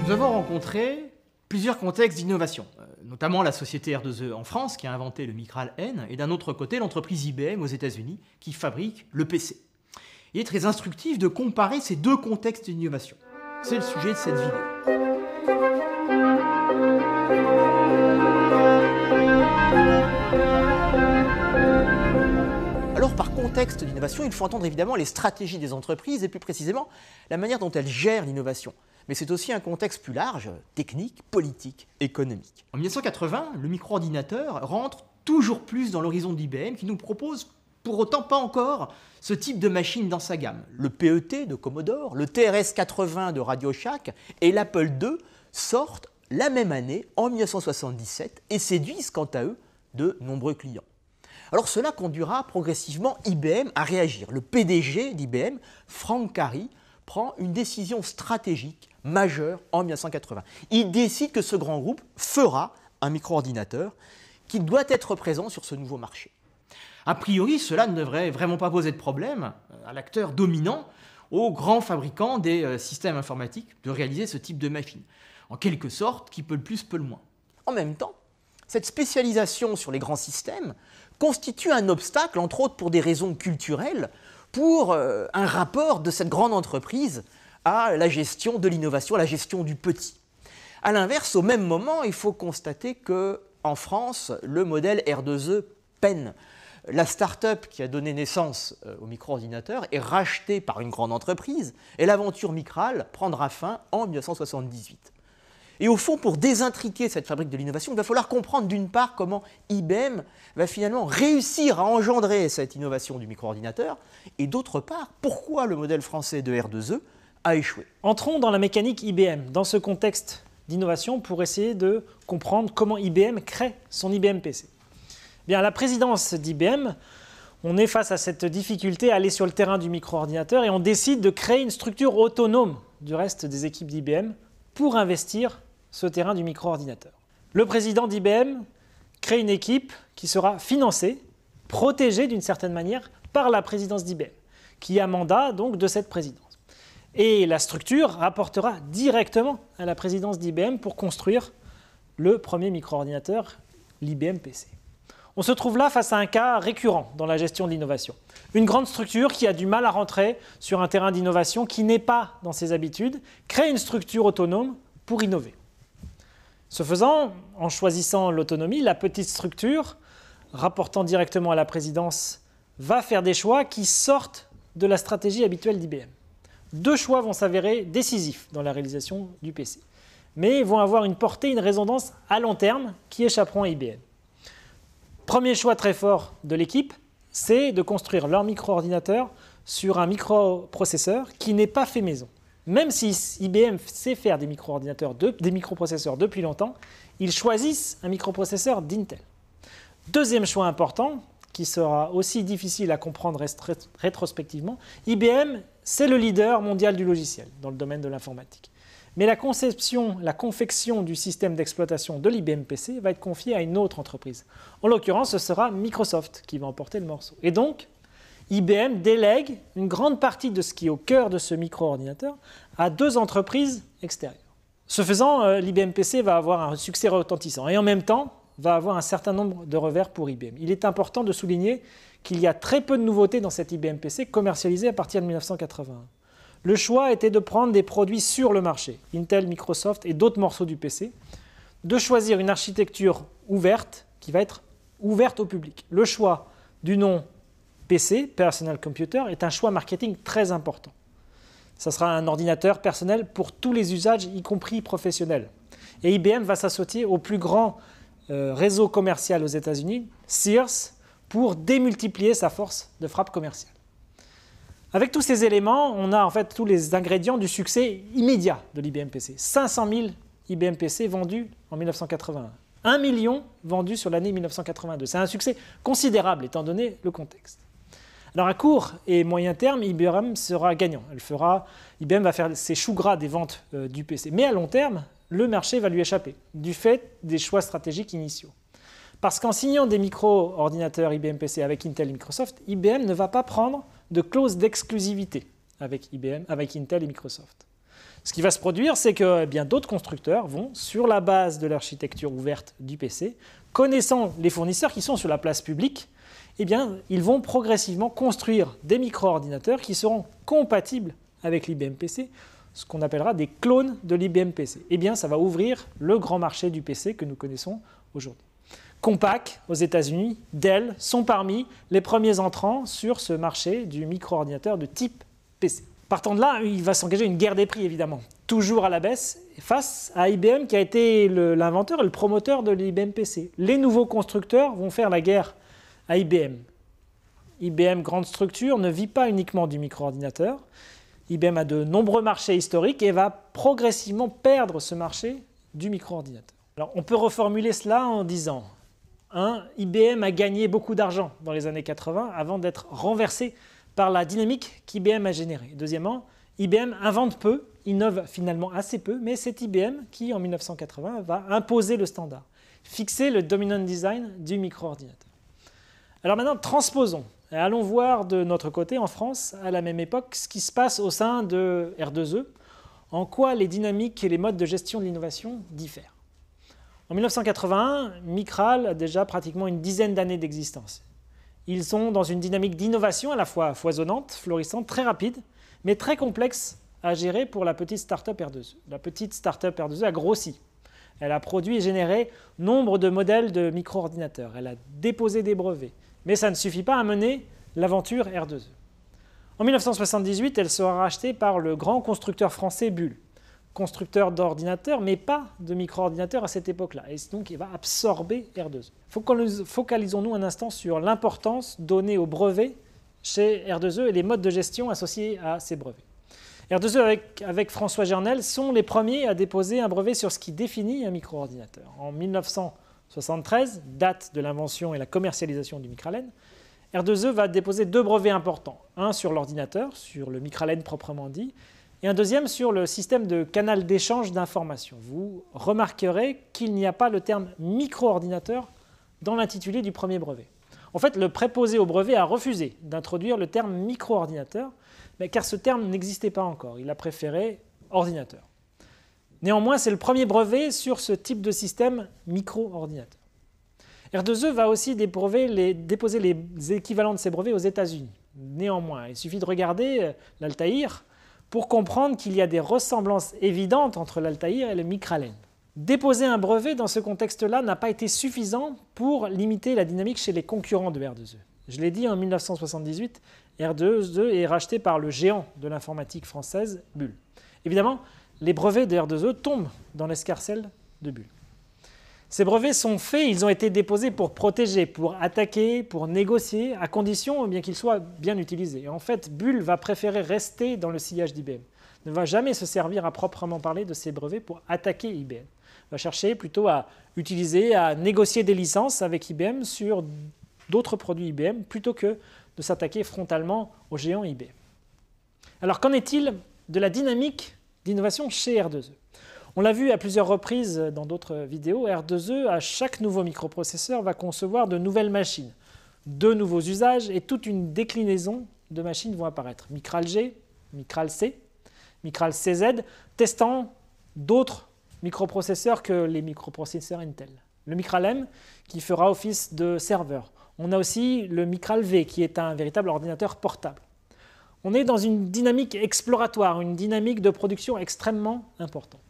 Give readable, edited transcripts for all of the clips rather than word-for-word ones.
Nous avons rencontré plusieurs contextes d'innovation, notamment la société R2E en France qui a inventé le Micral N et d'un autre côté l'entreprise IBM aux États-Unis qui fabrique le PC. Il est très instructif de comparer ces deux contextes d'innovation. C'est le sujet de cette vidéo. Alors par contexte d'innovation, il faut entendre évidemment les stratégies des entreprises et plus précisément la manière dont elles gèrent l'innovation. Mais c'est aussi un contexte plus large, technique, politique, économique. En 1980, le micro-ordinateur rentre toujours plus dans l'horizon d'IBM qui nous propose pour autant pas encore ce type de machine dans sa gamme. Le PET de Commodore, le TRS-80 de Radio Shack et l'Apple II sortent la même année, en 1977, et séduisent quant à eux de nombreux clients. Alors cela conduira progressivement IBM à réagir. Le PDG d'IBM, Frank Cary, prend une décision stratégique majeure en 1980. Il décide que ce grand groupe fera un micro-ordinateur qui doit être présent sur ce nouveau marché. A priori, cela ne devrait vraiment pas poser de problème à l'acteur dominant, au grand fabricant des systèmes informatiques, de réaliser ce type de machine. En quelque sorte, qui peut le plus, peut le moins. En même temps, cette spécialisation sur les grands systèmes constitue un obstacle, entre autres pour des raisons culturelles, pour un rapport de cette grande entreprise à la gestion de l'innovation, à la gestion du petit. A l'inverse, au même moment, il faut constater qu'en France, le modèle R2E peine. La start-up qui a donné naissance au micro-ordinateur est rachetée par une grande entreprise et l'aventure Micral prendra fin en 1978. Et au fond, pour désintriquer cette fabrique de l'innovation, il va falloir comprendre d'une part comment IBM va finalement réussir à engendrer cette innovation du micro-ordinateur et d'autre part, pourquoi le modèle français de R2E a échoué. Entrons dans la mécanique IBM, dans ce contexte d'innovation pour essayer de comprendre comment IBM crée son IBM PC. Bien, à la présidence d'IBM, on est face à cette difficulté à aller sur le terrain du micro-ordinateur et on décide de créer une structure autonome du reste des équipes d'IBM pour investir ce terrain du micro-ordinateur. Le président d'IBM crée une équipe qui sera financée, protégée d'une certaine manière par la présidence d'IBM, qui a mandat donc de cette présidence. Et la structure rapportera directement à la présidence d'IBM pour construire le premier micro-ordinateur, l'IBM PC. On se trouve là face à un cas récurrent dans la gestion de l'innovation. Une grande structure qui a du mal à rentrer sur un terrain d'innovation qui n'est pas dans ses habitudes, crée une structure autonome pour innover. Ce faisant, en choisissant l'autonomie, la petite structure, rapportant directement à la présidence, va faire des choix qui sortent de la stratégie habituelle d'IBM. Deux choix vont s'avérer décisifs dans la réalisation du PC, mais vont avoir une portée, une résonance à long terme qui échapperont à IBM. Premier choix très fort de l'équipe, c'est de construire leur micro-ordinateur sur un microprocesseur qui n'est pas fait maison. Même si IBM sait faire des micro-ordinateurs, des microprocesseurs depuis longtemps, ils choisissent un microprocesseur d'Intel. Deuxième choix important, qui sera aussi difficile à comprendre rétrospectivement, IBM, c'est le leader mondial du logiciel dans le domaine de l'informatique. Mais la conception, la confection du système d'exploitation de l'IBM PC va être confiée à une autre entreprise. En l'occurrence, ce sera Microsoft qui va emporter le morceau. Et donc, IBM délègue une grande partie de ce qui est au cœur de ce micro-ordinateur à deux entreprises extérieures. Ce faisant, l'IBM PC va avoir un succès retentissant et en même temps va avoir un certain nombre de revers pour IBM. Il est important de souligner qu'il y a très peu de nouveautés dans cette IBM PC commercialisée à partir de 1981. Le choix était de prendre des produits sur le marché, Intel, Microsoft et d'autres morceaux du PC, de choisir une architecture ouverte qui va être ouverte au public. Le choix du nom PC, Personal Computer, est un choix marketing très important. Ça sera un ordinateur personnel pour tous les usages, y compris professionnels. Et IBM va s'associer au plus grand réseau commercial aux États-Unis, Sears, pour démultiplier sa force de frappe commerciale. Avec tous ces éléments, on a en fait tous les ingrédients du succès immédiat de l'IBM PC. 500 000 IBM PC vendus en 1981. 1 million vendus sur l'année 1982. C'est un succès considérable étant donné le contexte. Alors à court et moyen terme, IBM sera gagnant. IBM va faire ses choux gras des ventes du PC. Mais à long terme, le marché va lui échapper, du fait des choix stratégiques initiaux. Parce qu'en signant des micro-ordinateurs IBM PC avec Intel et Microsoft, IBM ne va pas prendre de clause d'exclusivité avec Intel et Microsoft. Ce qui va se produire, c'est que d'autres constructeurs vont, sur la base de l'architecture ouverte du PC, connaissant les fournisseurs qui sont sur la place publique, ils vont progressivement construire des micro-ordinateurs qui seront compatibles avec l'IBM PC, ce qu'on appellera des clones de l'IBM PC. Ça va ouvrir le grand marché du PC que nous connaissons aujourd'hui. Compaq aux États-Unis, Dell sont parmi les premiers entrants sur ce marché du micro-ordinateur de type PC. Partant de là, il va s'engager une guerre des prix, évidemment, toujours à la baisse, face à IBM qui a été l'inventeur et le promoteur de l'IBM PC. Les nouveaux constructeurs vont faire la guerre à IBM. IBM, grande structure, ne vit pas uniquement du micro-ordinateur. IBM a de nombreux marchés historiques et va progressivement perdre ce marché du micro-ordinateur. Alors, on peut reformuler cela en disant IBM a gagné beaucoup d'argent dans les années 80 avant d'être renversé par la dynamique qu'IBM a générée. Deuxièmement, IBM invente peu, innove finalement assez peu, mais c'est IBM qui, en 1980, va imposer le standard, fixer le dominant design du micro-ordinateur. Alors maintenant, transposons. Et allons voir de notre côté, en France, à la même époque, ce qui se passe au sein de R2E, en quoi les dynamiques et les modes de gestion de l'innovation diffèrent. En 1981, Micral a déjà pratiquement une dizaine d'années d'existence. Ils sont dans une dynamique d'innovation à la fois foisonnante, florissante, très rapide, mais très complexe à gérer pour la petite start-up R2E. La petite start-up R2E a grossi. Elle a produit et généré nombre de modèles de micro-ordinateurs. Elle a déposé des brevets. Mais ça ne suffit pas à mener l'aventure R2E. En 1978, elle sera rachetée par le grand constructeur français Bull, constructeur d'ordinateurs, mais pas de micro-ordinateurs à cette époque-là. Et donc, il va absorber R2E. Focalisons-nous un instant sur l'importance donnée aux brevets chez R2E et les modes de gestion associés à ces brevets. R2E avec François Gernel sont les premiers à déposer un brevet sur ce qui définit un micro-ordinateur. En 1973, date de l'invention et la commercialisation du Micralène, R2E va déposer deux brevets importants. Un sur l'ordinateur, sur le Micralène proprement dit, et un deuxième sur le système de canal d'échange d'informations. Vous remarquerez qu'il n'y a pas le terme micro-ordinateur dans l'intitulé du premier brevet. En fait, le préposé au brevet a refusé d'introduire le terme micro-ordinateur, car ce terme n'existait pas encore. Il a préféré ordinateur. Néanmoins, c'est le premier brevet sur ce type de système micro-ordinateur. R2E va aussi déposer les équivalents de ces brevets aux États-Unis. Néanmoins, il suffit de regarder l'Altaïr pour comprendre qu'il y a des ressemblances évidentes entre l'Altaïr et le Micralène. Déposer un brevet dans ce contexte-là n'a pas été suffisant pour limiter la dynamique chez les concurrents de R2E. Je l'ai dit, en 1978, R2E est racheté par le géant de l'informatique française, Bull. Évidemment, les brevets de R2E tombent dans l'escarcelle de Bull. Ces brevets sont faits, ils ont été déposés pour protéger, pour attaquer, pour négocier, à condition bien qu'ils soient bien utilisés. Et en fait, Bull va préférer rester dans le sillage d'IBM. Ne va jamais se servir à proprement parler de ces brevets pour attaquer IBM. Il va chercher plutôt à utiliser, à négocier des licences avec IBM sur d'autres produits IBM, plutôt que de s'attaquer frontalement au géant IBM. Alors qu'en est-il de la dynamique d'innovation chez R2E ? On l'a vu à plusieurs reprises dans d'autres vidéos, R2E, à chaque nouveau microprocesseur, va concevoir de nouvelles machines, de nouveaux usages et toute une déclinaison de machines vont apparaître. Micral G, Micral C, Micral CZ, testant d'autres microprocesseurs que les microprocesseurs Intel. Le Micral M qui fera office de serveur. On a aussi le Micral V qui est un véritable ordinateur portable. On est dans une dynamique exploratoire, une dynamique de production extrêmement importante.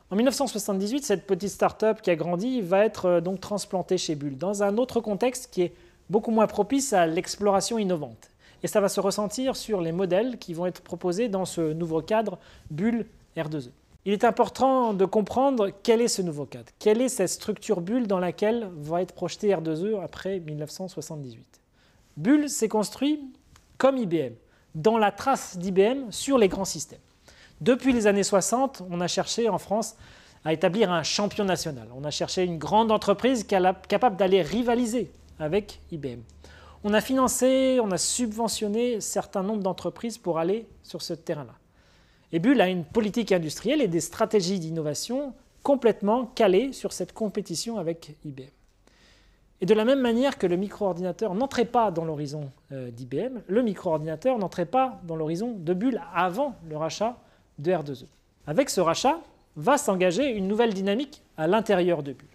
En 1978, cette petite start-up qui a grandi va être donc transplantée chez Bull dans un autre contexte qui est beaucoup moins propice à l'exploration innovante. Et ça va se ressentir sur les modèles qui vont être proposés dans ce nouveau cadre Bull R2E. Il est important de comprendre quel est ce nouveau cadre, quelle est cette structure Bull dans laquelle va être projeté R2E après 1978. Bull s'est construit comme IBM, dans la trace d'IBM sur les grands systèmes. Depuis les années 60, on a cherché en France à établir un champion national. On a cherché une grande entreprise capable d'aller rivaliser avec IBM. On a financé, on a subventionné un certain nombre d'entreprises pour aller sur ce terrain-là. Et Bull a une politique industrielle et des stratégies d'innovation complètement calées sur cette compétition avec IBM. Et de la même manière que le micro-ordinateur n'entrait pas dans l'horizon d'IBM, le micro-ordinateur n'entrait pas dans l'horizon de Bull avant le rachat de R2E. Avec ce rachat, va s'engager une nouvelle dynamique à l'intérieur de Bull.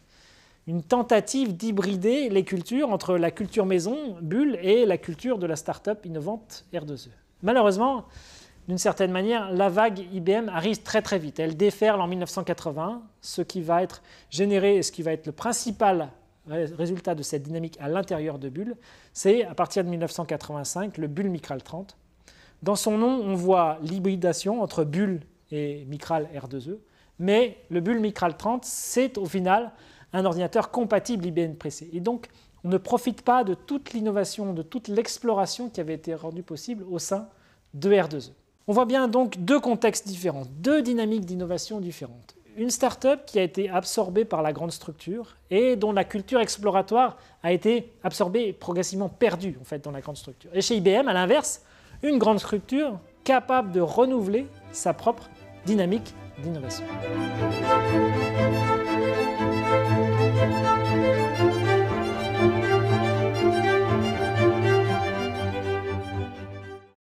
Une tentative d'hybrider les cultures entre la culture maison, Bull, et la culture de la start-up innovante R2E. Malheureusement, d'une certaine manière, la vague IBM arrive très très vite. Elle déferle en 1980, ce qui va être généré et ce qui va être le principal résultat de cette dynamique à l'intérieur de Bull, c'est à partir de 1985 le Bull Micral 30. Dans son nom, on voit l'hybridation entre Bull et Micral R2E, mais le Bull Micral 30, c'est au final un ordinateur compatible IBM PC. Et donc, on ne profite pas de toute l'innovation, de toute l'exploration qui avait été rendue possible au sein de R2E. On voit bien donc deux contextes différents, deux dynamiques d'innovation différentes. Une start-up qui a été absorbée par la grande structure et dont la culture exploratoire a été absorbée et progressivement perdue en fait, dans la grande structure. Et chez IBM, à l'inverse, une grande structure capable de renouveler sa propre dynamique d'innovation.